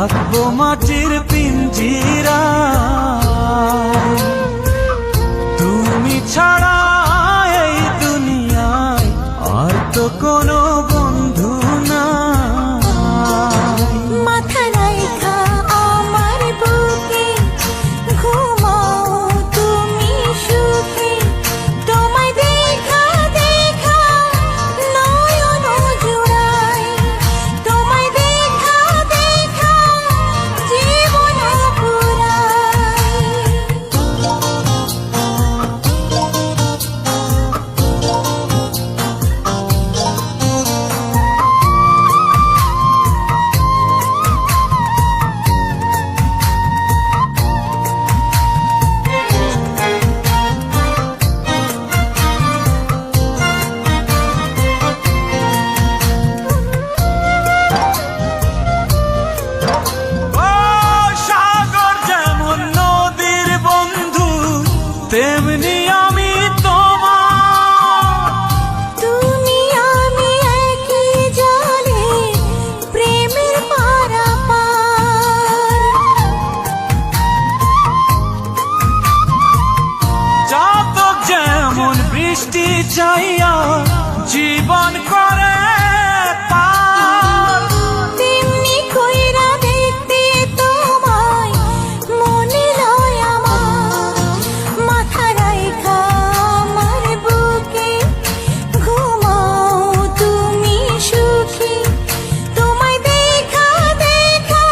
থাকবো মাটির পিঞ্জিরায়। তুমি ছাড়া এই দুনিয়ায় আর তো কোনো বন্ধু নাই। মাথা রাইখা আমার বুকে ঘুমাও তুমি সুখে, তোমায় দেখা দেখা নয়ন জুড়াই, তোমায় দেখা দেখা জীবন পুরাই। তেমনি আমি তোমার, তুমি আমি একই জলে প্রেমের পারাপার। জাতক যেমন বৃষ্টি চাইয়া জীবন করে পার, তেমনি কইরা দেখতে তোমায় মনে লয় আমার। মাথা রাইখা আমার বুকে ঘুমাও তুমি সুখী, তোমায় দেখা দেখা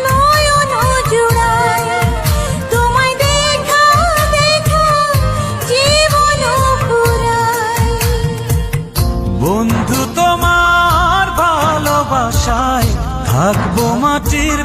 নয়ন জুড়াই, তোমায় দেখা দেখা জীবন পুরাই। বন্ধু তোমার ভালোবাসায় থাকবো মাটির